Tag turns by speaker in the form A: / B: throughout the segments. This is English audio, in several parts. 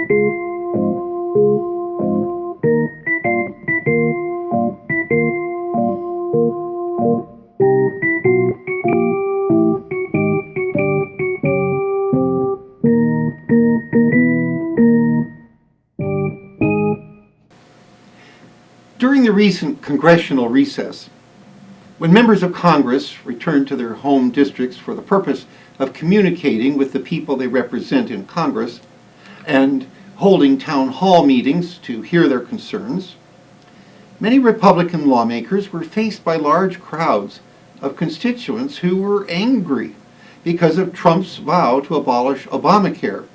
A: During the recent congressional recess, when members of Congress returned to their home districts for the purpose of communicating with the people they represent in Congress and holding town hall meetings to hear their concerns, many Republican lawmakers were faced by large crowds of constituents who were angry because of Trump's vow to abolish Obamacare,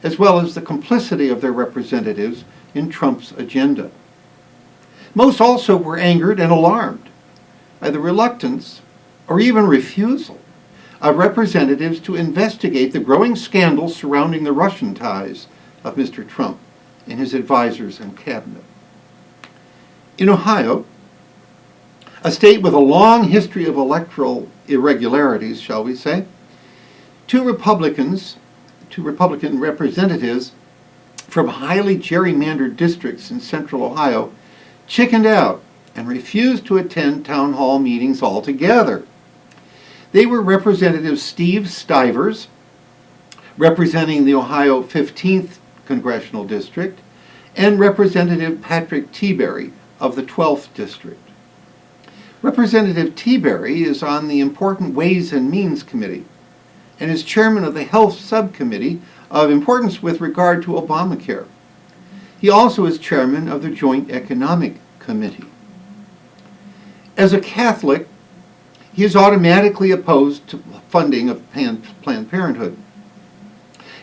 A: as well as the complicity of their representatives in Trump's agenda. Most also were angered and alarmed by the reluctance or even refusal of representatives to investigate the growing scandal surrounding the Russian ties of Mr. Trump and his advisors and cabinet. In Ohio, a state with a long history of electoral irregularities, shall we say, two Republican representatives from highly gerrymandered districts in central Ohio chickened out and refused to attend town hall meetings altogether. They were Representative Steve Stivers, representing the Ohio 15th Congressional District, and Representative Patrick Tiberi of the 12th District. Representative Tiberi is on the important Ways and Means Committee and is chairman of the Health Subcommittee of importance with regard to Obamacare. He also is chairman of the Joint Economic Committee. As a Catholic, he is automatically opposed to funding of Planned Parenthood.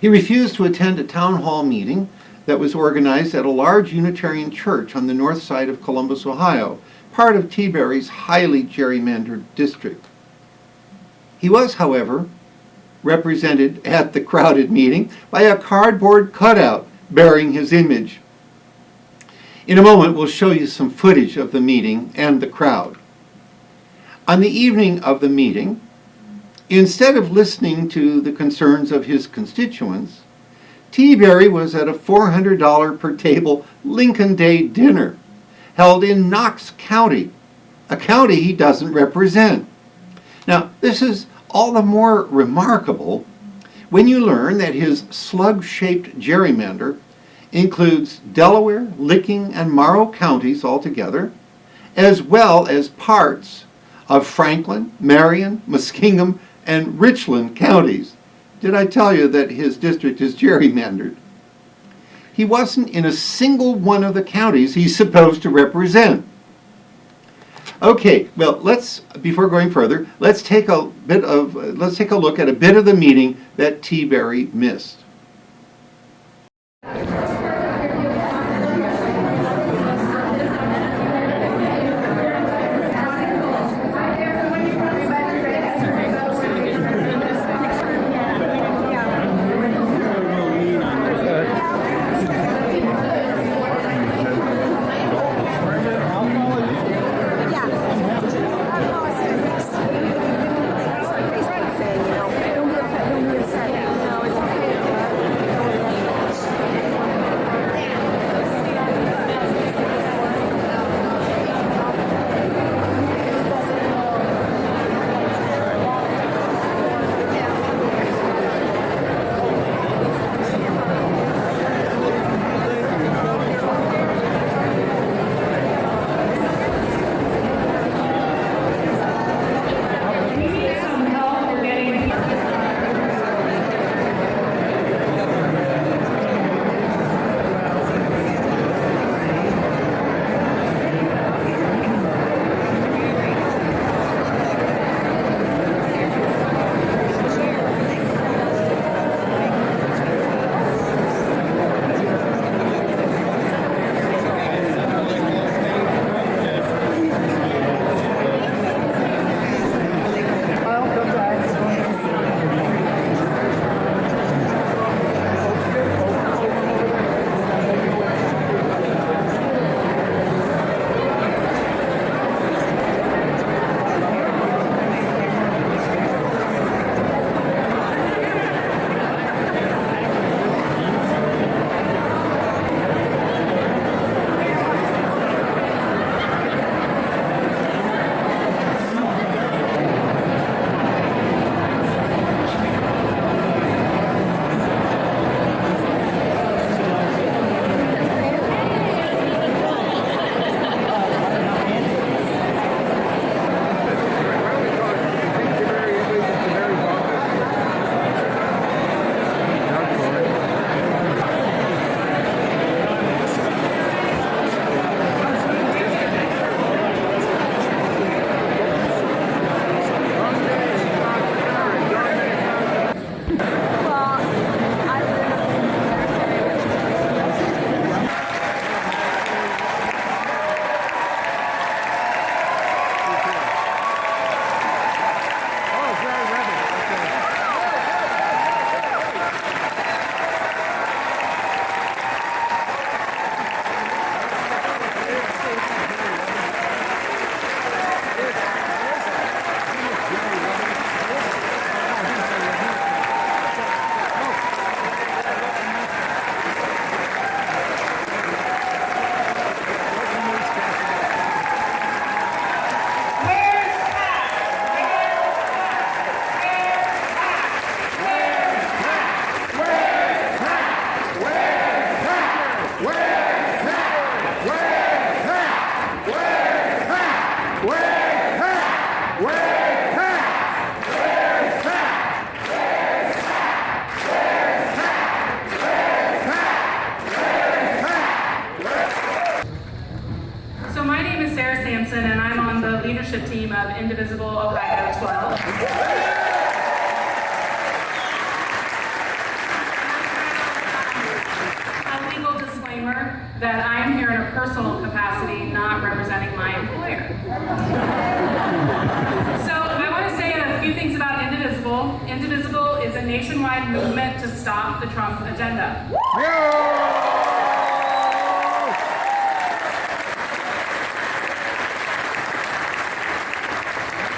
A: He refused to attend a town hall meeting that was organized at a large Unitarian church on the north side of Columbus, Ohio, part of Tiberi's highly gerrymandered district. He was, however, represented at the crowded meeting by a cardboard cutout bearing his image. In a moment, we'll show you some footage of the meeting and the crowd. On the evening of the meeting, instead of listening to the concerns of his constituents, Tiberi was at a $400 per table Lincoln Day dinner held in Knox County, a county he doesn't represent. Now, this is all the more remarkable when you learn that his slug-shaped gerrymander includes Delaware, Licking, and Morrow counties altogether, as well as parts of Franklin, Marion, Muskingum, and Richland counties. Did I tell you that his district is gerrymandered? He wasn't in a single one of the counties he's supposed to represent. Okay, well, before going further, let's take a look at a bit of the meeting that Tiberi missed.
B: leadership team of Indivisible Ohio 12. That I'm here in a personal capacity, not representing my employer. So I want to say a few things about Indivisible. Indivisible is a nationwide movement to stop the Trump agenda.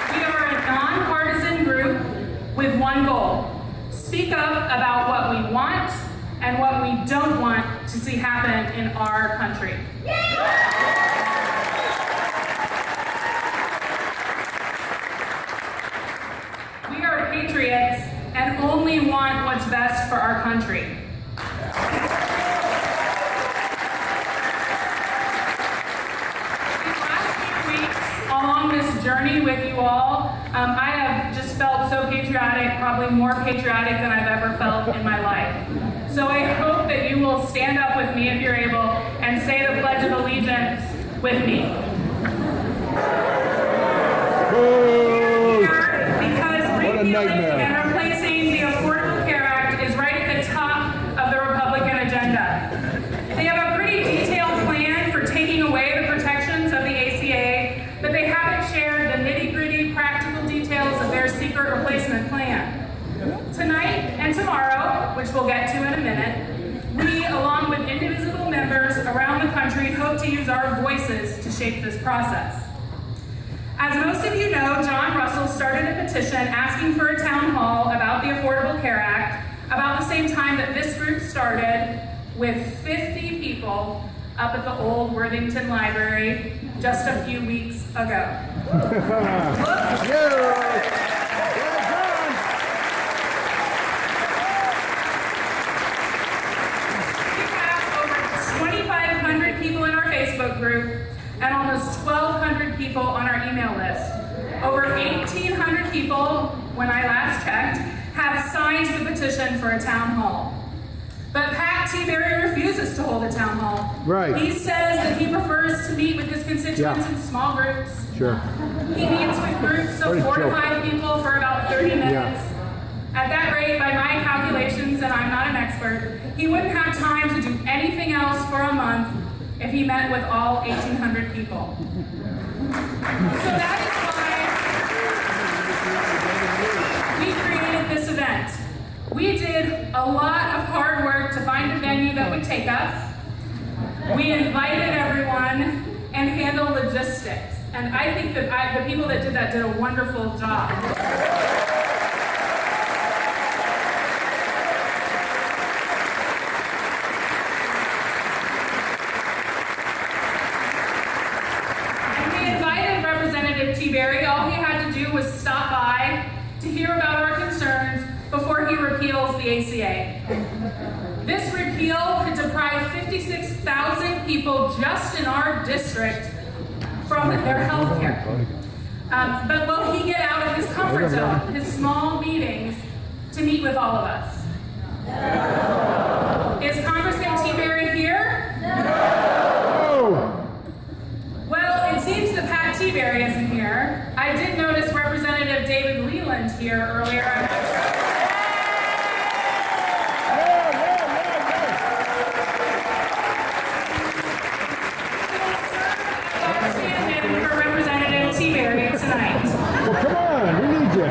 B: We are a nonpartisan group with one goal: speak up about what we want and what we don't want to see happen in our country. We are patriots and only want what's best for our country. These last few weeks along this journey with you all, I have just felt so patriotic, probably more patriotic than I've ever felt in my life. So I hope that you will stand up with me if you're able and say the Pledge of Allegiance with me. Because repealing and replacing the Affordable Care Act is right at the top of the Republican agenda. They have a pretty detailed plan for taking away the protections of the ACA, but they haven't shared the nitty-gritty practical details of their secret replacement plan. Tonight and tomorrow, which we'll get to in a minute, we, along with Indivisible members around the country, hope to use our voices to shape this process. As most of you know, John Russell started a petition asking for a town hall about the Affordable Care Act about the same time that this group started, with 50 people up at the old Worthington Library just a few weeks ago. People in our Facebook group and almost 1,200 people on our email list. Over 1,800 people, when I last checked, have signed the petition for a town hall. But Pat Tiberi refuses to hold a town hall.
C: Right.
B: He says that he prefers to meet with his constituents in small groups.
C: Sure.
B: He meets with groups of 4 to 5 people for about 30 minutes.
C: Yeah.
B: At that rate, by my calculations, and I'm not an expert, he wouldn't have time to do anything else for a month if he met with all 1,800 people. So that is why we created this event. We did a lot of hard work to find a venue that would take us. We invited everyone and handled logistics. And I think that the people that did that did a wonderful job. Tiberi, all he had to do was stop by to hear about our concerns before he repeals the ACA. This repeal could deprive 56,000 people just in our district from their health care. But will he get out of his comfort zone, his small meetings, to meet with all of us? No. Is Congressman Tiberi here? No. Well, it seems that Pat Tiberi isn't here. I did notice Representative David Leland here earlier. I'm not sure. Stand in for Representative Tiberi tonight.
C: Well, come on, we need you.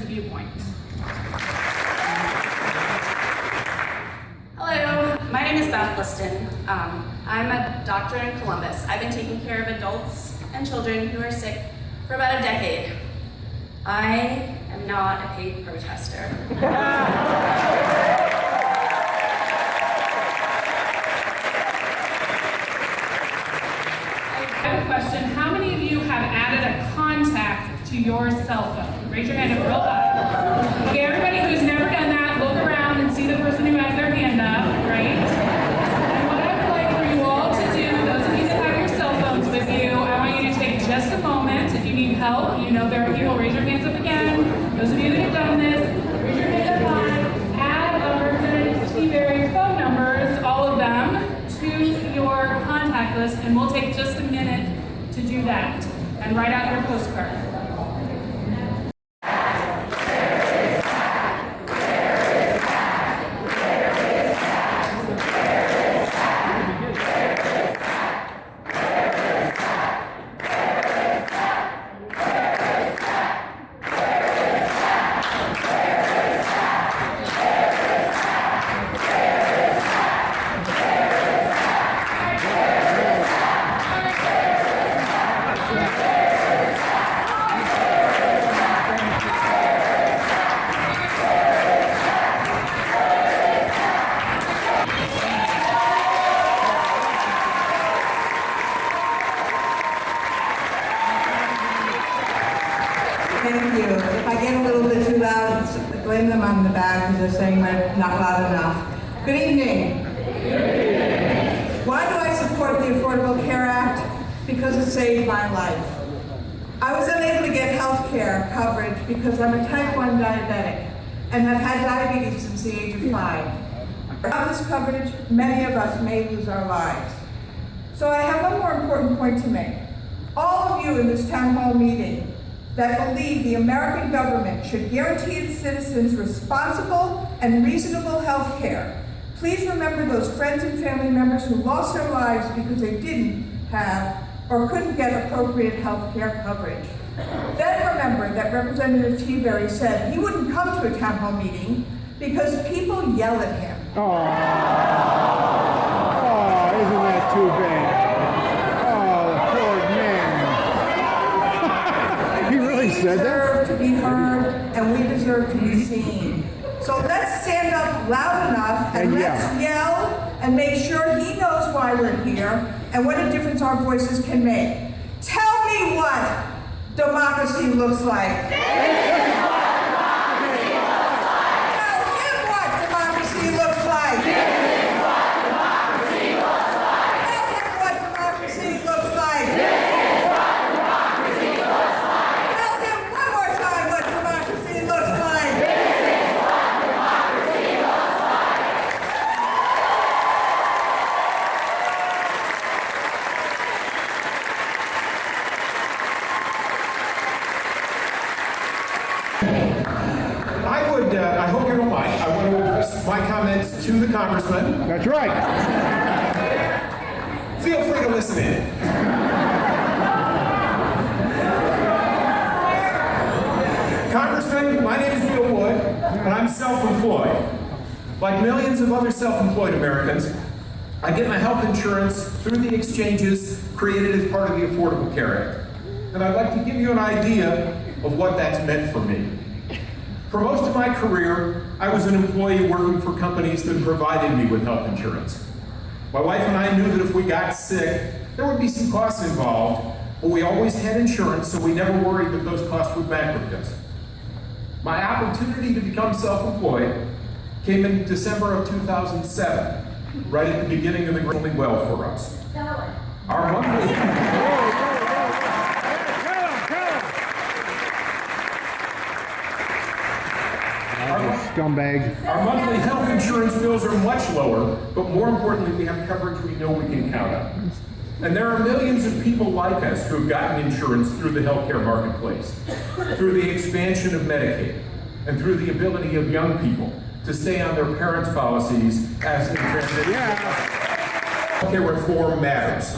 B: Viewpoint. Hello, my name is Beth Liston. I'm a doctor in Columbus. I've been taking care of adults and children who are sick for about a decade. I am not a paid protester. I have a question. How many of you have added a contact to your cell phone? Raise your hand up real high. Okay, everybody who's never done that, look around and see the person who has their hand up, right? And what I would like for you all to do, those of you that have your cell phones with you, I want you to take just a moment. If you need help, you know there are people, raise your hands up again. Those of you that have done this, raise your hand up high. Add Act and write out your postcard.
D: Thank you. If I get a little bit too loud, blame them on the back because they're saying they're not loud enough. Good evening. Why do I support the Affordable Care Act? Because it saved my life. I was unable to get health care coverage because I'm a type 1 diabetic and have had diabetes since the age of 5. Without this coverage, many of us may lose our lives. So I have one more important point to make. All of you in this town hall meeting that believe the American government should guarantee its citizens responsible and reasonable health care, please remember those friends and family members who lost their lives because they didn't have or couldn't get appropriate health care coverage. Then remember that Representative Tiberi said he wouldn't come to a town hall meeting because people yell at him.
C: Oh, isn't that too bad? Oh, the poor man. He really said that?
D: We deserve to be heard, and we deserve to be seen. So let's stand up loud enough and let's yell and make sure he knows why we're here and what a difference our voices can make. Tell me what democracy looks like.
E: I hope you don't mind. I want to address my comments to the Congressman.
C: That's right.
E: Feel free to listen in. Congressman, my name is Bill Wood, and I'm self-employed. Like millions of other self-employed Americans, I get my health insurance through the exchanges created as part of the Affordable Care Act. And I'd like to give you an idea of what that's meant for me. For most of my career, I was an employee working for companies that provided me with health insurance. My wife and I knew that if we got sick, there would be some costs involved, but we always had insurance, so we never worried that those costs would bankrupt us. My opportunity to become self-employed came in December of 2007, right at the beginning of the growing well for us. Our monthly...
C: Scumbag.
E: Our monthly health insurance bills are much lower, but more importantly, we have coverage we know we can count on. And there are millions of people like us who have gotten insurance through the healthcare marketplace, through the expansion of Medicaid, and through the ability of young people to stay on their parents' policies as they transition. Healthcare reform matters.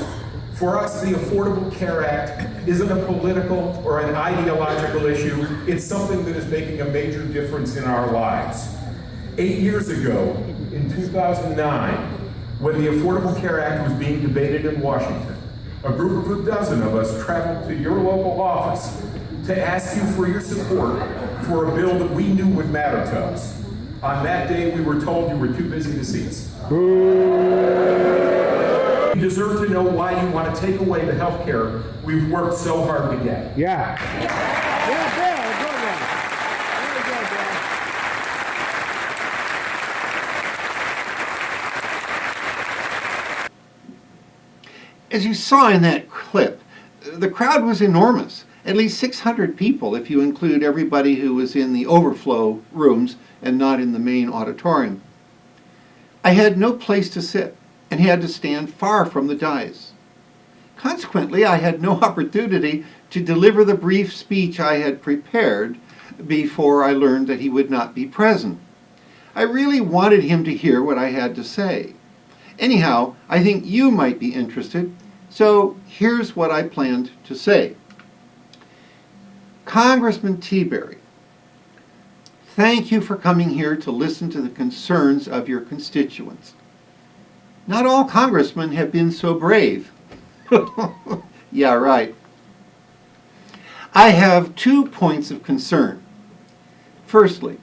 E: For us, the Affordable Care Act isn't a political or an ideological issue. It's something that is making a major difference in our lives. 8 years ago, in 2009, when the Affordable Care Act was being debated in Washington, a group of a dozen of us traveled to your local office to ask you for your support for a bill that we knew would matter to us. On that day, we were told you were too busy to see us. You deserve to know why you want to take away the health care we've worked so hard to get.
C: Yeah. Yeah, Bill, good one. Very good, Bill.
A: As you saw in that clip, the crowd was enormous. At least 600 people if you include everybody who was in the overflow rooms and not in the main auditorium. I had no place to sit and had to stand far from the dais. Consequently, I had no opportunity to deliver the brief speech I had prepared before I learned that he would not be present. I really wanted him to hear what I had to say. Anyhow, I think you might be interested, so here's what I planned to say. Congressman Tiberi, thank you for coming here to listen to the concerns of your constituents. Not all congressmen have been so brave. Yeah, right. I have 2 points of concern. Firstly,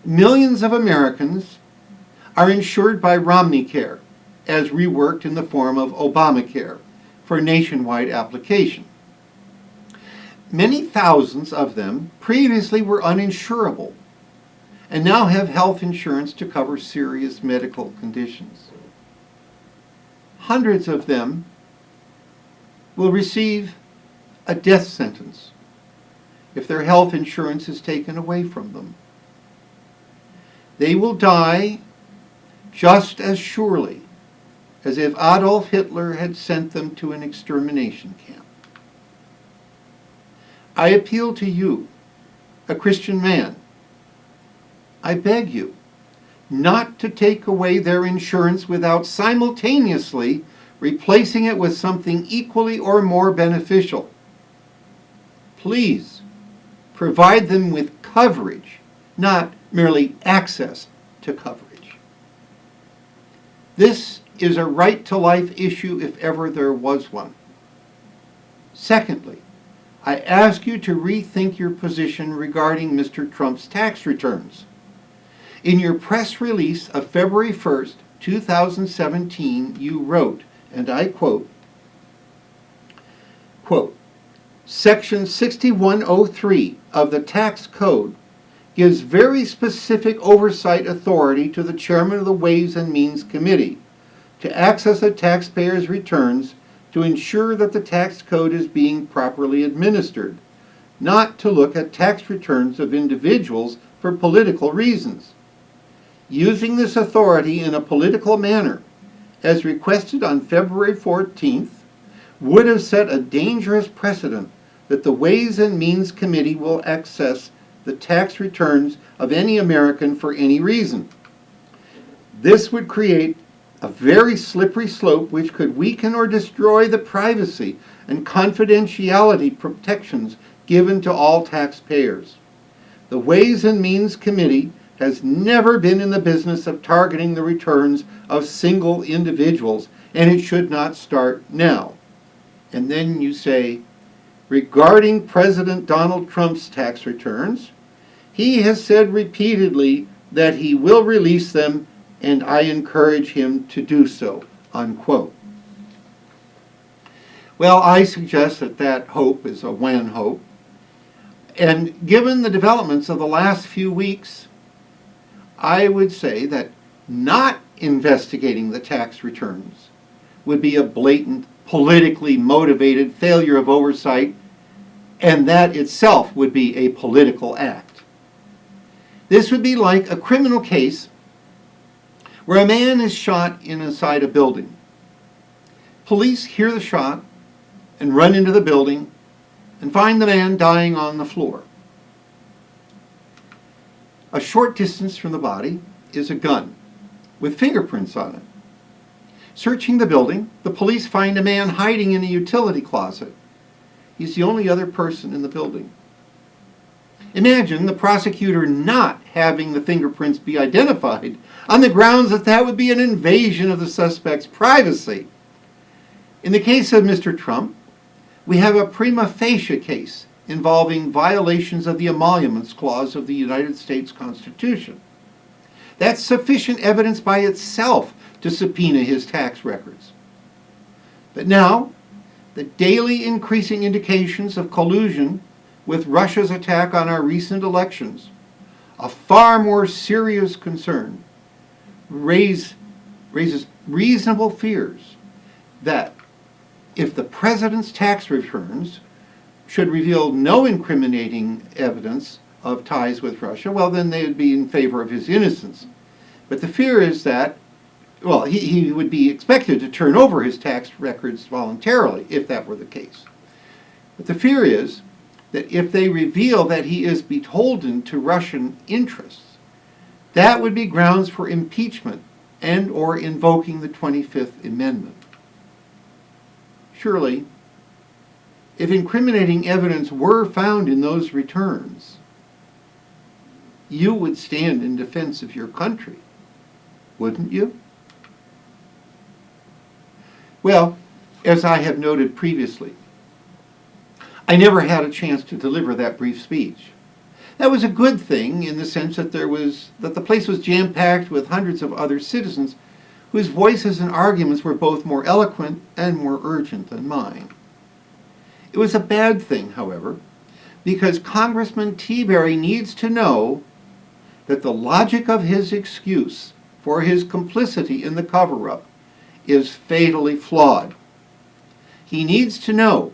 A: millions of Americans are insured by Romney Care, as reworked in the form of Obamacare, for nationwide application. Many thousands of them previously were uninsurable and now have health insurance to cover serious medical conditions. Hundreds of them will receive a death sentence if their health insurance is taken away from them. They will die just as surely as if Adolf Hitler had sent them to an extermination camp. I appeal to you, a Christian man. I beg you not to take away their insurance without simultaneously replacing it with something equally or more beneficial. Please provide them with coverage, not merely access to coverage. This is a right-to-life issue if ever there was one. Secondly, I ask you to rethink your position regarding Mr. Trump's tax returns. In your press release of February 1st, 2017, you wrote, and I quote, Section 6103 of the Tax Code gives very specific oversight authority to the chairman of the Ways and Means Committee to access a taxpayer's returns to ensure that the tax code is being properly administered, not to look at tax returns of individuals for political reasons. Using this authority in a political manner, as requested on February 14th, would have set a dangerous precedent that the Ways and Means Committee will access the tax returns of any American for any reason. This would create a very slippery slope which could weaken or destroy the privacy and confidentiality protections given to all taxpayers. The Ways and Means Committee has never been in the business of targeting the returns of single individuals, and it should not start now. And then you say, regarding President Donald Trump's tax returns, he has said repeatedly that he will release them, and I encourage him to do so, unquote. Well, I suggest that that hope is a wan hope. And given the developments of the last few weeks, I would say that not investigating the tax returns would be a blatant, politically motivated failure of oversight, and that itself would be a political act. This would be like a criminal case where a man is shot inside a building. Police hear the shot and run into the building and find the man dying on the floor. A short distance from the body is a gun with fingerprints on it. Searching the building, the police find a man hiding in a utility closet. He's the only other person in the building. Imagine the prosecutor not having the fingerprints be identified on the grounds that that would be an invasion of the suspect's privacy. In the case of Mr. Trump, we have a prima facie case involving violations of the Emoluments Clause of the United States Constitution. That's sufficient evidence by itself to subpoena his tax records. But now, the daily increasing indications of collusion with Russia's attack on our recent elections, a far more serious concern, raises reasonable fears that if the president's tax returns should reveal no incriminating evidence of ties with Russia, well, then they would be in favor of his innocence. But the fear is that well, he would be expected to turn over his tax records voluntarily if that were the case. But the fear is that if they reveal that he is beholden to Russian interests, that would be grounds for impeachment and or invoking the 25th Amendment. Surely, if incriminating evidence were found in those returns, you would stand in defense of your country, wouldn't you? Well, as I have noted previously, I never had a chance to deliver that brief speech. That was a good thing in the sense that the place was jam-packed with hundreds of other citizens whose voices and arguments were both more eloquent and more urgent than mine. It was a bad thing, however, because Congressman Tiberi needs to know that the logic of his excuse for his complicity in the cover-up is fatally flawed. He needs to know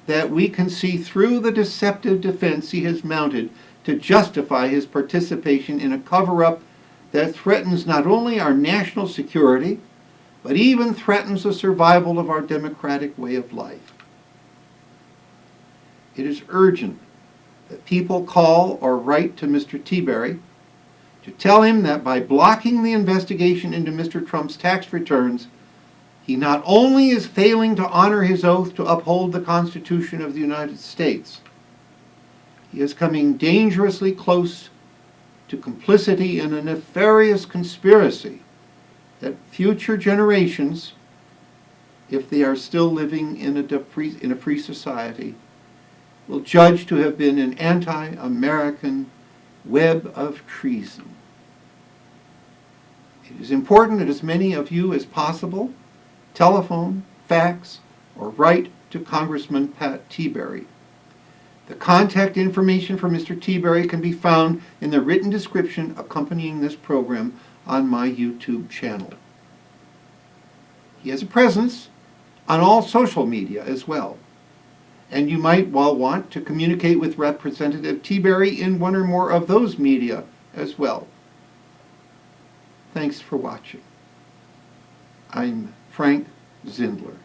A: that we can see through the deceptive defense he has mounted to justify his participation in a cover-up that threatens not only our national security, but even threatens the survival of our democratic way of life. It is urgent that people call or write to Mr. Tiberi to tell him that by blocking the investigation into Mr. Trump's tax returns, he not only is failing to honor his oath to uphold the Constitution of the United States, he is coming dangerously close to complicity in a nefarious conspiracy that future generations, if they are still living in a free society, will judge to have been an anti-American web of treason. It is important that as many of you as possible telephone, fax, or write to Congressman Pat Tiberi. The contact information for Mr. Tiberi can be found in the written description accompanying this program on my YouTube channel. He has a presence on all social media as well, and you might well want to communicate with Representative Tiberi in one or more of those media as well. Thanks for watching. I'm Frank Zindler.